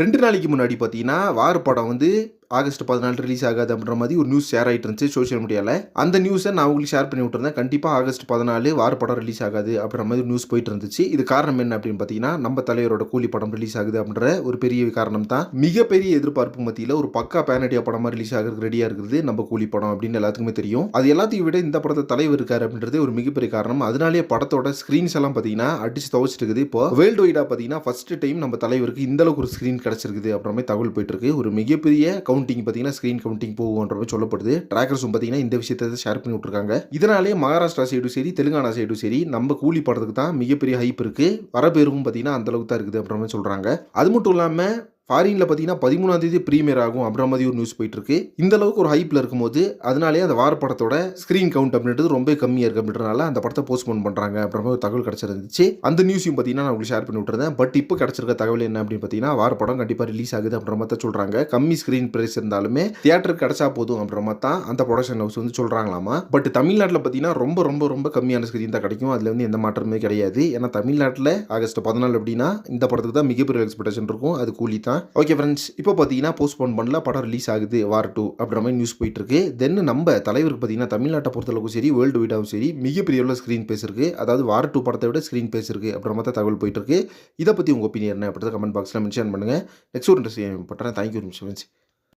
2 நாளைக்கு முன்னாடி பார்த்தீங்கன்னா, வார் படம் வந்து ஆகஸ்ட் 14 ரிலீஸ் ஆகாது அப்படின்ற மாதிரி ஒரு நியூஸ் ஷேர் ஆயிட்டு இருந்துச்சு சோஷியல் மீடியால. அந்த நியூஸ நான் உங்களுக்கு ஷேர் பண்ணி விட்டுருந்தேன். கண்டிப்பா ஆகஸ்ட் 14 வார் படம் ரிலீஸ் ஆகாது அப்படின்ற மாதிரி நியூஸ் போயிட்டு இருந்துச்சு. இது காரணம் என்ன அப்படின்னு பார்த்தீங்கன்னா, நம்ம தலைவரோட கூலி படம் ரிலீஸ் ஆகுது அப்படின்ற ஒரு பெரிய காரணம் தான். மிகப்பெரிய எதிர்பார்ப்பு மத்தியில ஒரு பக்கா பேன் இண்டியா படமா ரிலீஸ் ஆகுறதுக்கு ரெடியா இருக்குது நம்ம கூலி படம் அப்படின்னு எல்லாத்துக்குமே தெரியும். அது எல்லாத்தையும் விட இந்த படத்தை தலைவர் இருக்காரு அப்படின்றது ஒரு மிகப்பெரிய காரணம். அதனாலேயே படத்தோட ஸ்கிரீன்ஸ் எல்லாம் பார்த்தீங்கன்னா அடிச்சு துவைச்சிட்டு இருக்குது. இப்போ வேர்ல்டு வைடா பார்த்தீங்கன்னா ஃபர்ஸ்ட் டைம் நம்ம தலைவருக்கு இந்த அளவுக்கு ஒரு ஸ்கிரீன் கிடைச்சிருக்குது அப்படின்ற மாதிரி தகவல் போயிட்டு இருக்கு. ஒரு மிகப்பெரிய கவுண்டிங் பார்த்தீங்கன்னா ஸ்கிரீன் கவுண்டிங் போகும்ன்ற மாதிரி சொல்லப்படுது. ட்ராக்கர்ஸும் பார்த்தீங்கன்னா இந்த விஷயத்தை ஷேர் பண்ணி விட்டுருக்காங்க. இதனாலே மகாராஷ்டிரா சைடும் சரி, தெலுங்கானா சைடும் சரி, நம்ம கூலி படத்துக்கு தான் மிகப்பெரிய ஹைப் இருக்கு. வரப்பேரும் பார்த்தீங்கன்னா அந்த அளவுக்கு தான் இருக்குது அப்படின்ற மாதிரி சொல்றாங்க. அது மட்டும் இல்லாம ஃபாரின்ல பார்த்தீங்கன்னா 13ஆம் தேதி பிரீமியர் ஆகும் அப்படின்ற மாதிரி ஒரு நியூஸ் போயிட்டு இருக்கு. இந்த அளவுக்கு ஒரு ஹைப்ல இருக்கும்போது அதனாலே அந்த வார படத்தோட ஸ்கிரீன் கவுண்ட் அப்படின்றது ரொம்ப கம்மியா இருக்கு அப்படின்றனால அந்த படத்தை போஸ்ட்போன் பண்றாங்க அப்படின்ற மாதிரி ஒரு தகவல் கிடைச்சிருந்துச்சு. அந்த நியூஸையும் பார்த்தீங்கன்னா நான் உங்களுக்கு ஷேர் பண்ணி விட்டுருந்தேன். பட் இப்போ கிடைச்சிருக்க தகவல் என்ன அப்படின்னு பார்த்தீங்கன்னா, வார படம் கண்டிப்பா ரிலீஸ் ஆகுது அப்படின்ற மாதிரி தான் சொல்றாங்க. கம்மி ஸ்கிரீன் பிரைஸ் இருந்தாலுமே தியேட்டருக்கு கிடைச்சா போதும் அப்படின்ற மாதிரி தான் அந்த ப்ரொடக்ஷன் ஹவுஸ் வந்து சொல்றாங்களாமா. பட் தமிழ்நாட்டில் பார்த்தீங்கன்னா ரொம்ப ரொம்ப ரொம்ப கம்மியான ஸ்கிரீன் தான் கிடைக்கும். அதுல வந்து எந்த மாற்றமே கிடையாது. ஏன்னா தமிழ்நாட்டில் ஆகஸ்ட் 14 அப்படின்னா இந்த படத்துக்கு தான் மிகப்பெரிய எக்ஸ்பெக்டேஷன் இருக்கும். அது கூலி தான். ஓகே ஃப்ரெண்ட்ஸ், இப்போ பார்த்தீங்கன்னா போஸ்ட்போன் பண்ணல, படம் ரிலீஸ் ஆகுது வார் 2 அப்படின்ற மாதிரி நியூஸ் போயிட்டு இருக்கு. தென் நம்ம தலைவருக்கு பார்த்தீங்கன்னா தமிழ்நாட்டை பொறுத்தளவுக்கும் சரி, வேர்ல்டு வைடாவும் சரி, மிகப்பெரிய அளவில் ஸ்க்ரீன் பேஸ் இருக்கு. அதாவது வார் 2 படத்தை விட ஸ்க்ரீன் பேஸ் இருக்கு அப்படின்ற மாதிரி தகவல் போயிட்டு இருக்கு. இதை பற்றி உங்கள் ஒப்பீனியன் என்ன அப்படின்றத கமெண்ட் பாக்ஸில் மென்ஷன் பண்ணுங்க. நெக்ஸ்ட் ஒரு இன்ட்ரெஸ்டிங் பண்ணுறேன். Thank you friends.